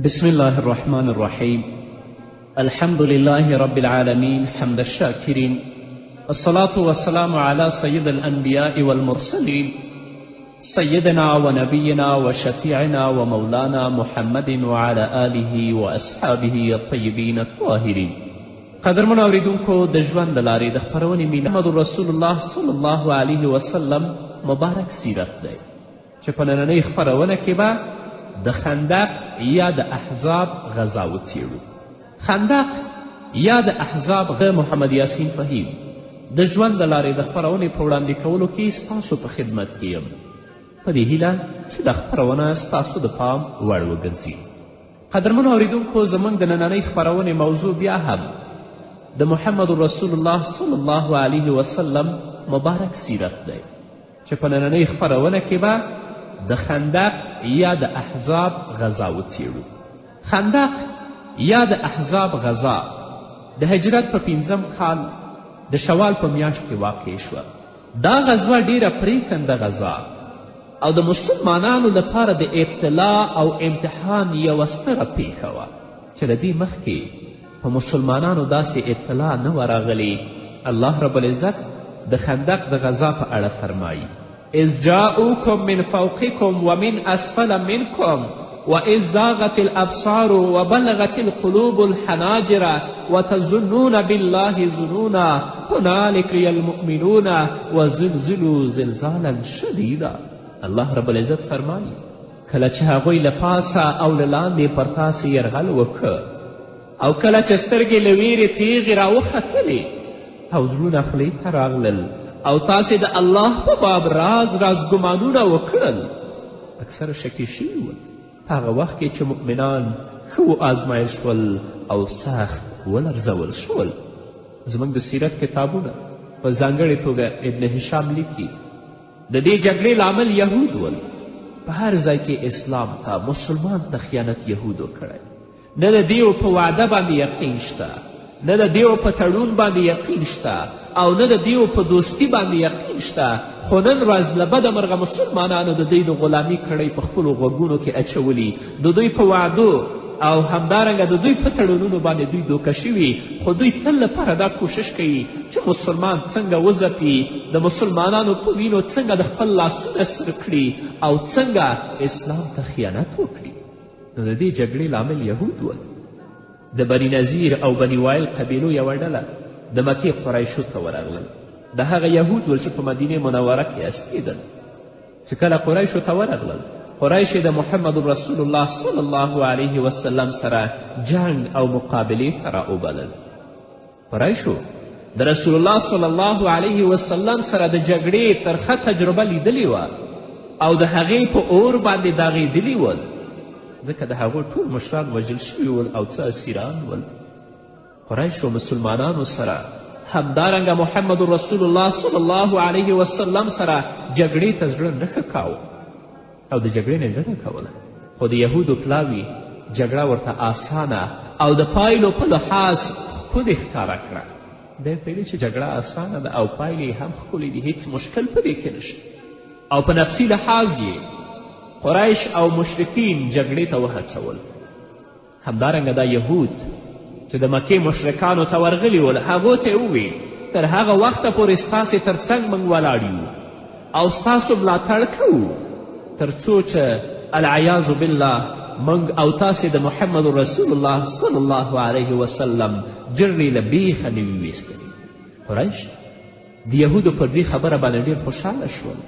بسم الله الرحمن الرحيم. الحمد لله رب العالمين حمد الشاكرين، الصلاة والسلام على سيد الأنبياء والمرسلين سيدنا ونبينا وشفيعنا ومولانا محمد وعلى آله وأصحابه الطيبين الطاهرين. قدرمنو اوریدونکو، د ژوند د لارې د خپرونې مینه محمد رسول الله صلی الله علیه وسلم مبارک سیرت دی چې په نننۍ خپرونه کې به د خندق یا د احزاب غزا وڅیړو. خندق یا د احزاب محمد یاسین فهیم د ژوند د لارې د خپرونې په وړاندې کولو کې ستاسو په خدمت کې یم، په دې هیله چې دا خپرونه ستاسو د پام وړ وګرځي. قدرمنو اوریدونکو، زموږ د نننۍ خپرونې موضوع بیا هم د محمد رسول الله صلی الله علیه وسلم مبارک سیرت دی چې په نننۍ خپرونه کې به د خندق یا د احزاب غزا وڅیړو. خندق یا د احزاب غزا د هجرت په 5م کال د شوال په میاشت کې واقع شوه. دا غزوه ډیره پریکنده غزا او د مسلمانانو لپاره د ابتلا او امتحان یوه ستره پیښه وه چې له دې مخکې په مسلمانانو داسې ابتلا نه وه راغلې. الله رب العزت د خندق د غزا په اړه فرمایي: اذ جاءوكم من فوقكم ومن اسفل منكم واذ زاغت الابصار وبلغت القلوب الحناجر وتظنون بالله ظنونا هنالك المؤمنون وزلزلوا زلزالا شدیدا. الله رب العزت فرمایي کله چې هغوی له پاسه او له لاندې پر تاسې یرغل وکړه او کله چې سترګې له ویرې تیغې راوختلې او زړونه خولې ته راغلل او تاسې د الله په باب راز ګمانونه وکړل، اکثر شکي شوي ول. هغه وخت کې چې مؤمنان ښه وآزمایل شول او سخت ولرزول شول. زموږ د سیرت کتابونه په ځانګړې توګه ابن هشام لیکي د دې جګړې لامل یهود ول. په هر ځای کې اسلام ته مسلمان ته خیانت یهودو کړی. نه د دیو په وعده باندې یقین شته، نه د دیو په تړون باندې یقین شته او نه د دیو په دوستی باندې یقین شته. خو نن ورځ له بده مرغه مسلمانانو د دوی د غلامي کړۍ په خپلو غوږونو کې اچولي. د دوی په وعدو او همدارنګه د دوی په تړونونو باندې دوی دوکه شوي، خو دوی تل لپاره دا کوشش کوي چې مسلمان څنګه وځپي، د مسلمانانو په وینو څنګه د خپل لاسونه سره کړي او څنګه اسلام ته خیانت وکړي. نو د دې جګړې لامل یهود ول. د بني نظیر او بني وایل قبیلو یوه ډله د مکې قریشو ته ورغلل. د هغه یهود ول چې په مدینې منوره کې استېدل. چې کله قریشو ته ورغلل، قریش د محمد رسول الله صلی الله علیه وسلم سره جنگ او مقابلې ته راوبلل. قریشو د رسول الله صلی الله علیه وسلم سره د جګړې ترخه تجربه لیدلې وه او د هغې په اور باندې داغېدلي ول، ځکه د هغو ټول مشران وژل شوي ول او څه اسیران ول. قریشو مسلمانانو سره همدارنګه محمد رسول الله صلی الله علیه وسلم سره جګړې ته زړه نه ښه کاوه او د جګړې نه ډډه کوله. خو د یهودو پلاوي جګړه ورته آسانه او د پایلو په لحاظ ښکلې ښکاره کړه. دی ورته ویلي چې جګړه آسانه ده او پایلې هم ښکلې دي، هیڅ مشکل په دې کې نشته. او په نفسي لحاظ یې قریش او مشرکین جګړې ته وهڅول. همدارنګه دا یهود چې د مکې مشرکانو ته ورغلي ول، هغو ته یې وویل تر هغه وخته پورې ستاسې تر څنګ موږ ولاړ یو او ستاسو ملاتړ کوو تر څو چې العیاذ بالله موږ او تاسې د محمد رسول الله صلی الله علیه وسلم جرې له بیخه نه وي ویستلي. قریش د یهودو پر دې خبره باندې ډېر خوشحاله شول،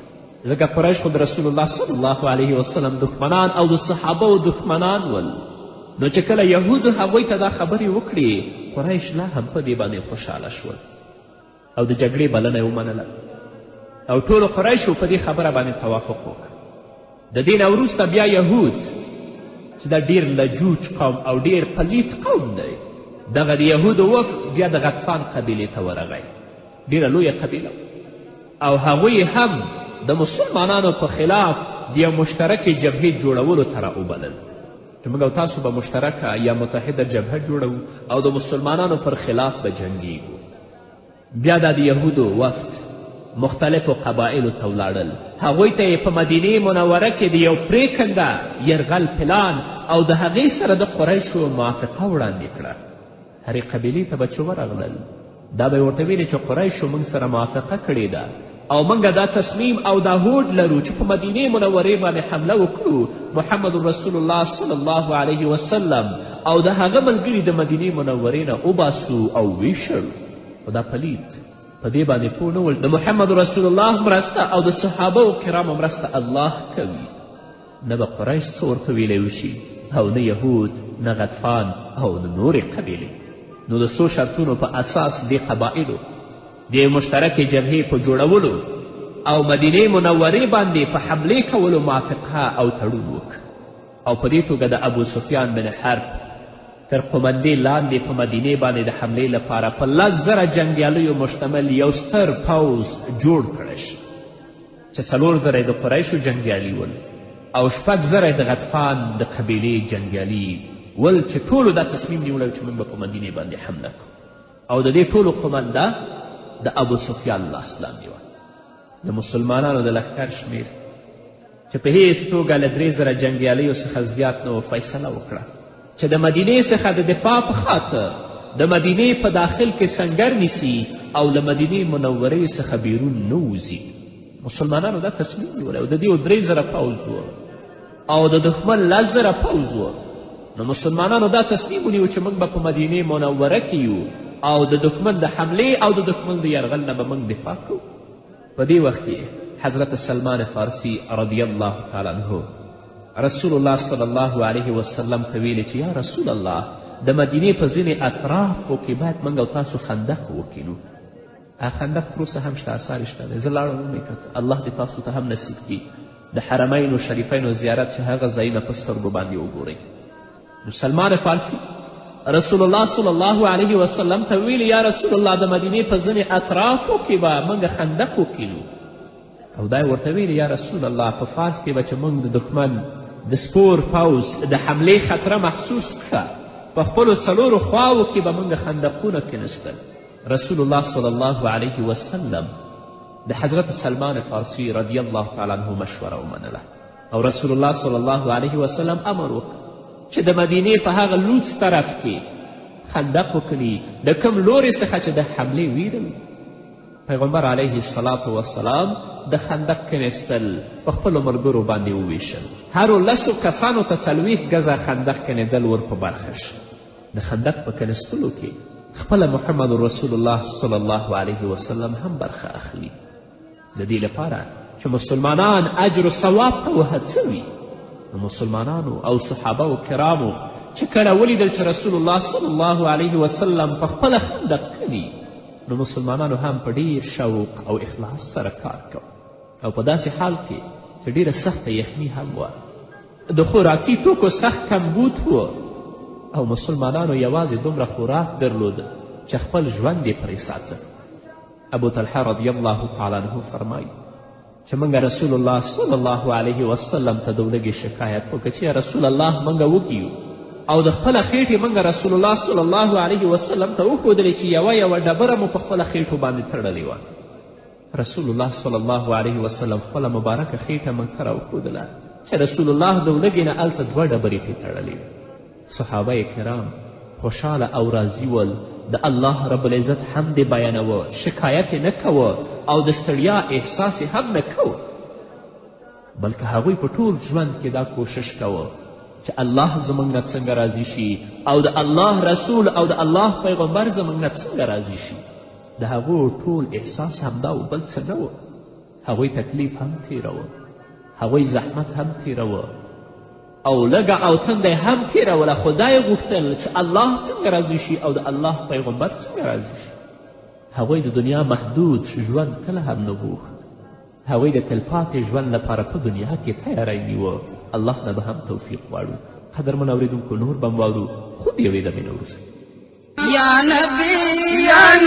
ځکه قریش خو د رسول الله صلی الله علیه وسلم دښمنان او د صحابهو دښمنان ول. نو چې کله یهودو هغوی ته دا خبرې وکړې، قریش لا هم په دې باندې خوشحاله شول او د جګړې بلنه یې ومنله او ټولو قریشو په دې خبره باندې توافق وکړ. د دې نه وروسته بیا یهود چې دا ډېر لجوج قوم او ډېر پلیت قوم دی، دغه د یهودو وفد بیا د غطفان قبیلې ته ورغی. ډېره لویه قبیله او هغوی هم د مسلمانانو په خلاف د یو مشترکې جبهې جوړولو ته راوبلل چې موږ او تاسو به مشترکه یا متحده جبهه جوړوو او د مسلمانانو پر خلاف به جنګیږو. بیا دا د یهودو وفد مختلفو قبایلو ته ولاړل. هغوی ته یې په مدینې منوره کې د یو پرېکنده یرغل پلان او د هغې سره د قریشو موافقه وړاندې کړه. هرې قبیلې ته به چې ورغلل دا به یې ورته ویلې چې قریشو موږ سره موافقه کړې ده او موږ دا تصمیم او دا هوډ لرو چې په مدینې منورې باندې حمله وکړو، محمد رسول الله صلی الله علیه وسلم او د هغه ملګري د مدینې منورې نه وباسو او ویشړو. خو دا پلید په دې باندې پوه نه ول د محمد رسول الله مرسته او د صحابه کرامو مرسته الله کوي. نه به قریش څه ورته ویلی وشي او نه یهود نه غطفان او نه نورې قبیلې. نو د څو شرطونو په اساس دې قبایلو د یوې مشترکې جبهې په جوړولو او مدینې منورې باندې په حملې کولو موافقه او تړون وکړ. او په دې توګه د ابو سفیان بن حرب تر قمندې لاندې په مدینې باندې د حملې لپاره په 10,000 جنګیالیو مشتمل یو ستر پوځ جوړ کړی شي چې 4,000 د قریشو جنګیالي ول او 6,000 د غطفان د قبیلې جنګیالي ول چې ټولو دا تصمیم نیولی چې موږ به په مدینې باندې حمله کړو. او د دې ټولو قمنده د ابو سفیان لاس لاندې وه. د مسلمانانو د لښکر شمیر چې په هیڅ توګه له 3,000 جنګیالیو څخه زیات نه و فیصله وکړه چې د مدینې څخه د دفاع په خاطر د مدینې په داخل کې سنګر نیسي او له مدینې منورې څخه بیرون نه وځي. مسلمانانو دا تصمیم نیولی او د دې 3,000 پوځ و او د دښمن 10,000 پوځ و. نو مسلمانانو دا تصمیم ونیو چې موږ به په مدینې منوره کې یو او د دښمن د حملې او د دښمن د یرغل نه به موږ دفاع کوو. په دې وخت کې حضرت سلمان فارسی رضی الله تعالی عنه رسول الله صلی الله علیه وسلم ته ویلې چې یا رسول الله د مدینې په ځینې اطرافو کې باید موږ او تاسو خندق وکینو. خندق تر اوسه هم شته، اثار شته دی. زه لاړم ومې کتل. الله دې تاسو ته هم نصیب کړي د حرمینو شریفینو زیارت چې هغه ځایونه په سترګو باندې وګورئ. نو سلمان فارسی رسول الله صلی الله علیه وسلم ته ویلي یا رسول الله د مدینې په ځینې اطرافو کې به موږ خندق وکینو. او دا یې ورته ویلي یا رسول الله په فارس کې به چې موږ د دښمن د سپور پوځ د حملې خطره محسوس کړه په خپلو 4 خواو کې به موږ خندقونه کینستل. رسول الله صلی الله علیه وسلم د حضرت سلمان فارسی رضی الله تعالی عنه مشوره ومنله او رسول الله صلی الله علیه وسلم امر وکړ چې د مدینې په هغه لوڅ طرف کې خندق وکړي د کوم لورې څخه چې د حملې ویره وي. پیغمبر علیه الصلاة والسلام د خندق کینستل په خپلو ملګرو باندې وویشل. هرو 10 کسانو ته 40 ګزه خندق کینېدل ور په برخه شي. د خندق په کینستلو کې خپله محمد رسول الله صلی الله علیه وسلم هم برخه اخلي د دې لپاره چې مسلمانان اجر و ثواب ته وهڅوي. نو مسلمانانو او صحابه کرامو چې کله ولیدل چې رسول الله صلی الله علیه وسلم په خپله خندق کوي نو مسلمانانو هم په ډیر شوق او اخلاص سره کار کو او په داسې حال کې چې ډیره سخته یخني هم وه، د خوراکي توکو سخت کمبود و او مسلمانانو یوازې دومره خوراک درلود چې خپل ژوند یې پرې ساته. ابو طلحه رضی الله تعالی عنه فرمایي چې موږ رسول الله صلی الله علیه وسلم ته د ولږې شکایت وکړه چې رسول الله موږ وږي او د خپله خیټې موږ رسول الله صلی الله علیه وسلم ته وښودلې چې یوه ډبره مو په خپله خیټو باندې تړلې وه. رسول الله صلی الله علیه وسلم خپله مبارکه خیټه موږ ته راوښودله چې رسول الله د ولږې نه هلته 2 ډبرې پرې تړلې وې. صحابه کرام خوشحاله او راضي ول، د الله رب العزت حمد یې بیانوه، شکایت یې نه کوه او د ستړیا احساس یې هم نه کوه، بلکې هغوی په ټول ژوند کې دا کوشش کوه چې الله زموږ نه څنګه راضي شي او د الله رسول او د الله پیغمبر زموږ نه څنګه راضي شي. د هغو ټول احساس همدا و، بل څه نه و. هغوی تکلیف هم تیروه، هغوی زحمت هم تیروه او لږه او تنده هم تیروله، خو دا یې غوښتل چې الله څنګه راضي شي او د الله پیغمبر څنګه راضي شي. هغوی د دنیا محدود ژوند کله هم نه غوښت. هغوی د تلپاتې ژوند لپاره په دنیا کې تیاری نیوه. الله نه به هم توفیق غواړو. قدرمن اورېدونکو نور به م واورو خو د یوې دمې نه وروسته. یا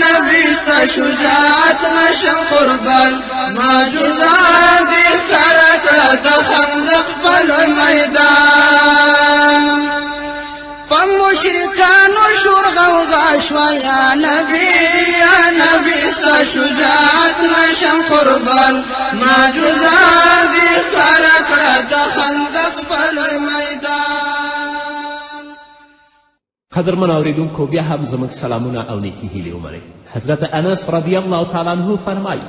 نبی ستا شجاعت نشم قربان، معجزات دې ښکاره کړه د خندق په لوی میدان. په مشرکانو شور غوغا شوا یا نبی ستا شجاعت نشم قربان ما جزا دی ښکاره کړه د خندق په لوی میدان. قدرمن اورېدونکو بیا هم زموږ سلامونه او نیکې هیلې ومنئ. حضرت انس رضی الله تعالی عنه فرمایي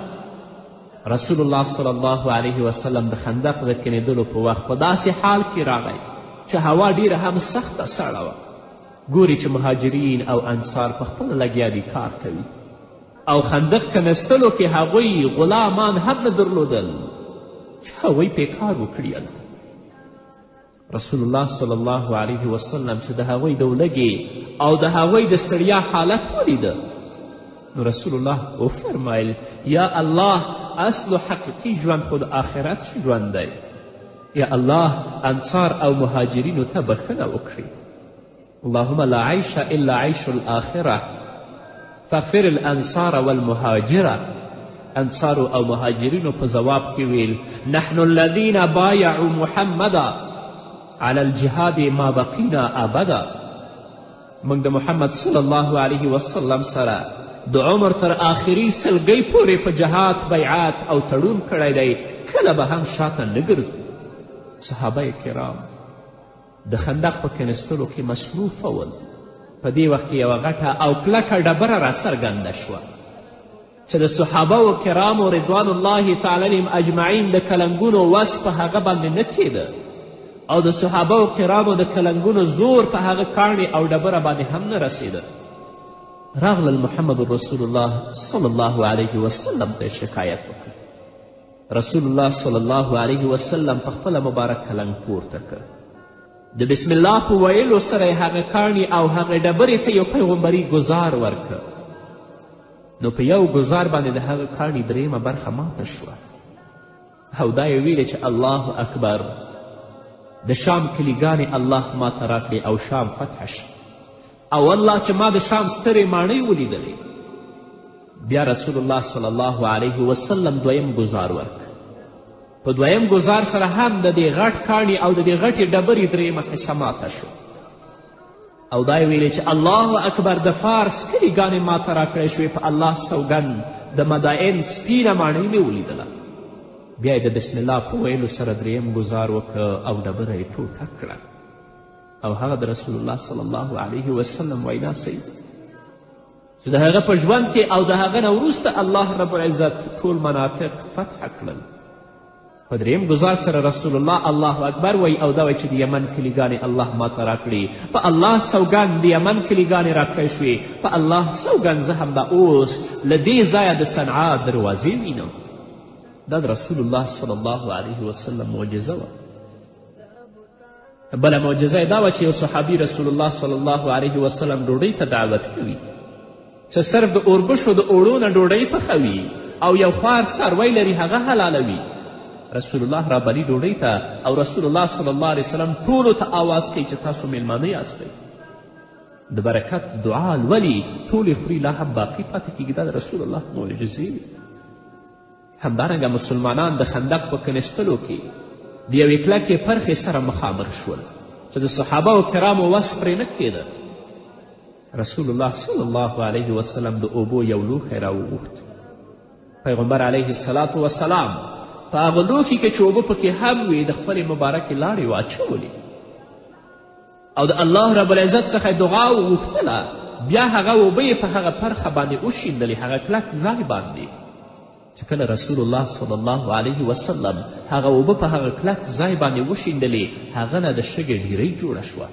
رسول الله صلی الله علیه وسلم د خندق د کینېدلو په وخت په داسې حال کې راغی چې هوا ډیره هم سخته سړه وه. ګوري چې مهاجرین او انصار په خپله لګیا دي کار کوي او خندق کنستلو کې هغوی غلامان هم نه درلودل چې هغوی پې کار وکړي. رسول الله صلی الله علیه وسلم چې د هغوی د ولږې او د هغوی د ستړیا حالت ولیده نو رسول الله وفرمایل یا الله اصل حقیقي ژوند خو د آخرت ژوند دی. یا الله انصار او مهاجرینو ته بخښنه وکړي. اللهم لا عیش الا عیش الآخره فاغفر الانصار والمهاجره. انصارو او مهاجرینو په ځواب کې ویل نحن الذین بایعوا محمدا على الجهاد ما بقینا ابدا. موږ د محمد صلی الله علیه وسلم سره د عمر تر آخري سلګۍ پورې په جهاد بیعت او تړون کړی دی کله به هم شاته نه ګرځو. صحابه کرام د خندق په کنستلو کې مصروفه ول. په دې وخت کې یوه غټه او کلکه ډبره راڅرګنده شوه چې د صحابه و کرامو رضوان الله تعالی علیهم اجمعین د کلنګونو وس په هغه باندې نه کېده او د صحابه و کرامو د کلنګونو زور په هغه کاڼې او ډبره باندې هم نه رسېده. راغلل محمد رسول الله صلی الله علیه وسلم ته شکایت وکړ. رسول الله صلی الله علیه وسلم په خپله مبارک کلنګ پورته کړ. د بسم الله په ویلو سره یې هغه کاڼي او هغې ډبرې ته یو پیغمبري ګزار ورکړ. نو په یو ګزار باندې د هغه کاڼي درېیمه برخه ماته شوه او دا یې ویلې چې الله اکبر د شام کلیګانې الله ماته راکړې او شام فتح شي او والله چې ما د شام سترې ماڼۍ ولیدلې. بیا رسول الله صلی الله علیه وسلم دویم ګزار ورکړ. په دویم ګزار سره هم د دې غټ کاڼي او د دې غټې ډبرې درېیمه حصه ماته شو او دا یې ویلې چې الله اکبر د فارس کلیګانې ماته راکړی شوې په الله سوګند د مدائن سپینه ماڼۍ مې ولیدله. بیا یې د بسم الله په ویلو سره درېیم ګزار وکړه او ډبره یې ټوټه کړه او هغه د رسول الله صلی الله علیه وسلم وینا صحیح چې د هغه په ژوند کې او د هغه نه وروسته الله رب العزت ټول مناطق فتح کړل. په درېیم ګزار سره رسول الله الله اکبر وی او دا وی چې د یمن کلیګانې الله ماته راکړي. په الله سوګند د یمن کلیګانې راکړی شوې. په الله سوګند زه همدا اوس له دې ځایه د صنعا دروازې وینم. دا د رسول الله صلی الله علیه وسلم معجزه وه. بله معجزه یې دا وه چې یو صحابي رسول الله صلی الله علیه وسلم ډوډۍ ته دعوت کوي چې صرف د اوربشو د اوړو نه ډوډۍ پخوي او یو خوار څاروی لري هغه حلالوي. رسول الله رابلي ډوډۍ ته او رسول الله صلی الله علیه وسلم ټولو ته آواز کوي چې تاسو میلمانه یاستئ. د برکت دعا لولي ټولې خوري لا هم باقي پاتې کیږي. دا د رسول الله معجزې وي. همدارنګه مسلمانان د خندق په کنستلو کې د یوې کلکې پرخې سره مخامخ شول چې د صحابه و کرامو وس پرې نه کېده. رسول الله صلی الله علیه وسلم د اوبو یو لوښی راوغوښت. پیغمبر علیه الصلاة وسلام په هغه لوښي کې چې اوبه پکې هم وې د خپلې مبارکې لاړې واچولې او د الله رب العزت څخه دعا وغوښتله. بیا هغه اوبه یې په هغه پرخه باندې وشیندلې هغه کلک ځای باندې چې کله رسول الله صلی الله علیه وسلم هغه اوبه په هغه کلک ځای باندې وشیندلې هغه نه د شګې ډیرۍ جوړه شوه.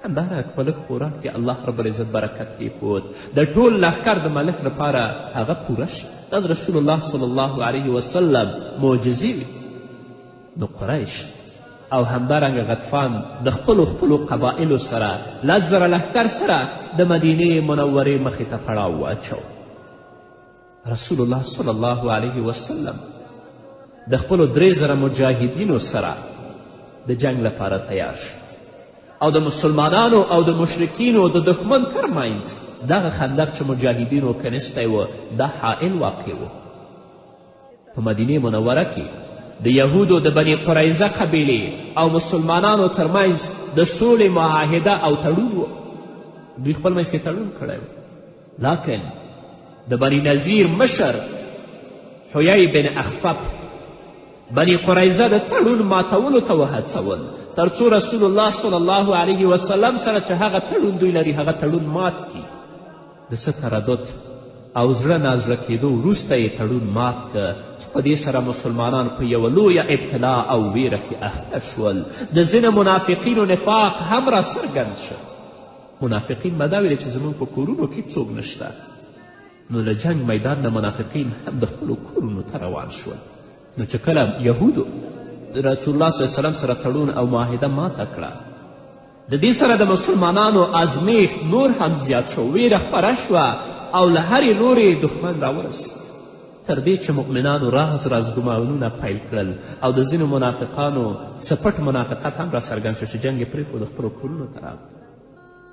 همدارنګه په لږ خوراک کې الله رب العزت برکت کیښود د ټول لښکر د ملک لپاره هغه پوره شي. دا د رسول الله صلی الله علیه وسلم معجزې وي. نو قریش او همدارنګه غطفان د خپلو قبایلو سره 10,000 لښکر سره د مدینې منورې مخې ته پړاو واچو. رسول الله صلی الله علیه وسلم د خپلو 3,000 مجاهدینو سره د جنگ لپاره تیار شو او د مسلمانانو او د مشرکینو د دښمن ترمنځ دغه خندق چې مجاهدینو کنستی و دا حائل واقع و. په مدینې منوره کې د یهودو د بني قریظه قبیلې او مسلمانانو ترمنځ د سولې معاهده او تړون و. دوی خپل منځ کې تړون کړی و. لکن د بني نظیر مشر حیی بن اخطب بني قریظه د تړون ماتولو ته وهڅول تر څو رسول الله صلی الله علیه وسلم سره چې هغه تړون دوی لري هغه تړون مات کړي. د څه تردد او زړه نازړه کېدو وروسته یې تړون مات که چې په دې سره مسلمانان په یوه لویه ابتلا او ویره کې اخته شول. د ځینو منافقینو نفاق هم را څرګند شو. منافقین به دا ویلې چې زموږ په کورونو کې څوک نشته. نو له جنگ میدان نه منافقین هم د خپلو کورونو ته روان شول. نو چې کله یهودو رسول الله صلی الله علیه وسلم سره تړون او معاهده ماته کړه د دې سره د مسلمانانو ازمیښت نور هم زیات شو. ویره خپره شوه او له هرې لورې دښمن راورسید تر دې چې مؤمنانو راز راز ګمانونه پیل کړل او د ځینو منافقانو سپټ منافقت هم را څرګند شو چې جنګ یې پرېښود خپلو کورونو ته راغی.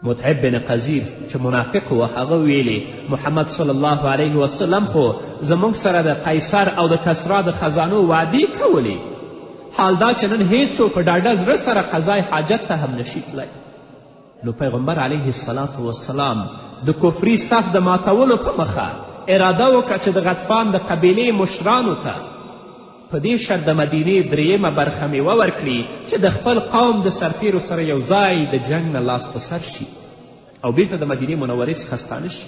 متعب بن قزیر چې منافق و هغه ویلې محمد صلی الله علیه وسلم خو زموږ سره د قیصر او د کسرا د خزانو وعدې کولې، حال دا چې نن هیڅوک په ډاډه زړه سره قضای حاجت ته هم نشي تللی. نو پیغمبر علیه الصلاة والسلام د کفري صف د ماتولو په مخه اراده وکړه چې د غطفان د قبیلې مشرانو ته په دې شرط د مدینې درېیمه برخه میوه ورکړي چې د خپل قوم د سرتیرو سره یو ځای د جنګ نه لاس په سر شي او بیرته د مدینې منورې څخه ستانه شي.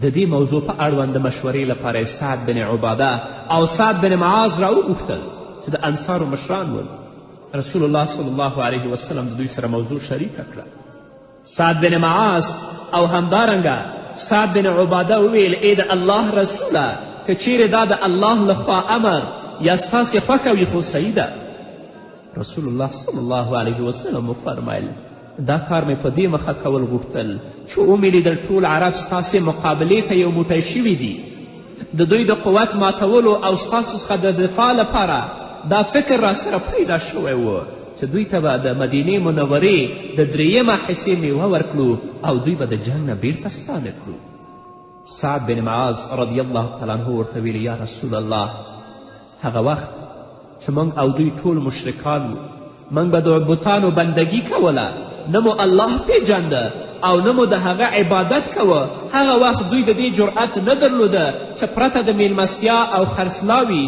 د دې موضوع په اړوند د مشورې لپاره سعد بن عباده او سعد بن معاذ راوغوښتل چې د انصارو مشران ول. رسول الله صلی الله علیه وسلم د دوی سره موضوع شریکه کړه. سعد بن معاذ او همدارنګه سعد بن عباده وویل ای د الله رسوله که چیرې دا د الله لخوا امر یا ستاسې خوښه وي خو صحیح ده. رسول الله صلی الله علیه وسلم وفرمیل دا کار مې په دې مخه کول غوښتل چې ومې لیدل ټول عرب ستاسې مقابلې ته یو موټی شوي دي. د دوی د قوت ماتولو او ستاسو څخه د دفاع لپاره دا فکر را سره پیدا شوی و چې دوی ته به د مدینې منورې د درېیمه حصې میوه ورکړو او دوی به د جنګ نه بیرته ستانه کړو. سعد بن معاذ رضی الله تعالی عنه ورته ویل یا رسول الله هغه وخت چې موږ او دوی ټول مشرکان وو موږ به د بتانو بندګي کوله نه مو الله پیژانده او نه مو د هغه عبادت کوه. هغه وخت دوی د دې جرأت نه درلوده چې پرته د میلمستیا او خرڅلاوي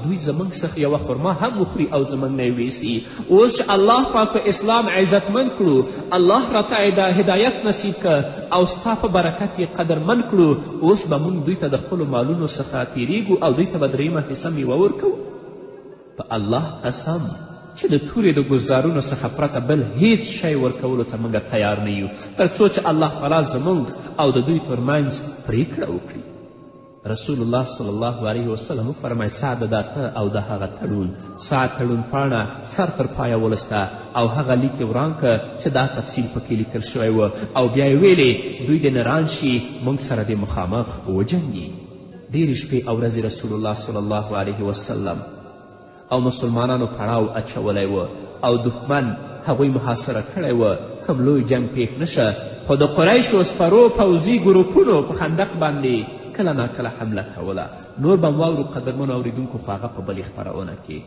دوی زموږ څخه یوه خرما هم وخوري او زموږ نه یې ویسي. اوس چې الله پاک په اسلام عزتمند کړو الله راته هدایت نصیب که او ستا په برکت یې قدرمند کړو اوس به موږ دوی ته د خپلو مالونو څخه تیریږو او دوی ته به درېیمه حصه میوه ورکوو. په الله قسم چې د تورې د ګزارونو څخه پرته بل هیڅ شی ورکولو ته موږ تیار نه یو تر څو چې الله تعالی زموږ او د دوی ترمنځ پریکړه وکړي. رسول الله صلی الله علیه وسلم وفرمایل سعد دا ته او د هغه تړون. سعد تړون پاڼه سر تر پایه ولسته او هغه لیک یې وران که چې دا تفصیل پکې لیکل شوی و او بیا یې ویلې دوی دې نه ران شي موږ سره دې مخامخ وجنګي. ډېرې شپې او ورځې رسول الله صلی الله علیه وسلم او مسلمانانو پړاو اچولی و او دښمن هغوی محاصره کړی و. کوم لوی جنګ پیښ نشه خو د قریشو سپرو پوځي ګروپونو په خندق باندې کله ناکله حمله کوله. نور به واورو قدرمنو اوریدونکو خو هغه په بلې خپرونه کې.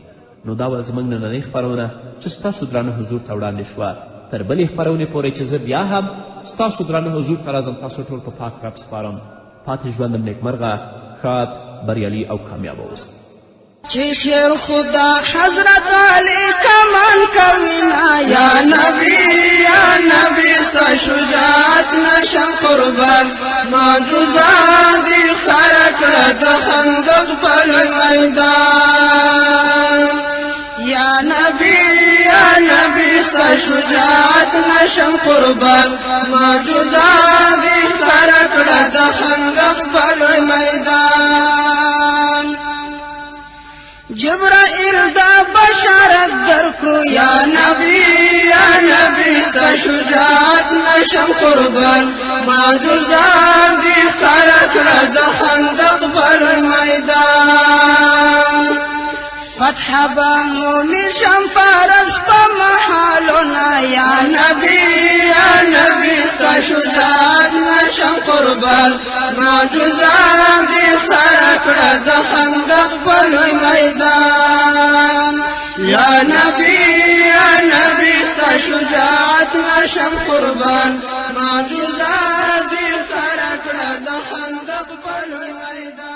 نو دا وه زموږ نننۍ خپرونه چې ستاسو درانه حضور ته وړاندې شوه. تر بلې خپرونې پورې چې زه بیا هم ستاسو درانه حضور ته راځم تاسو ټول په پاک رب سپارم. پاتې ژوندم نیکمرغه ښاد بریالي او کامیابه اوسئ. چې شیر خدا حضرت علی کمان کوینا یا نبی ستا شجاعت نشم قربان معجزات دی خرکړه د خندق په میدان. یا نبی ستا شجاعت نشم قربان معجزات دی خرکړه د خندق په میدان. جبرائیل دا بشارت درکړو یا نبی ستا شجاعت نشم قربان معجزات دی خرکړه د خندق په میدان. فتح به مومي شم فارس په محالونه یا نبی ستا شجاعت نشم قربان معجزات دی خرکړه د خندق په میدان. یا نبی ستا شجاعت نشم قربان معجزات په لوی میدان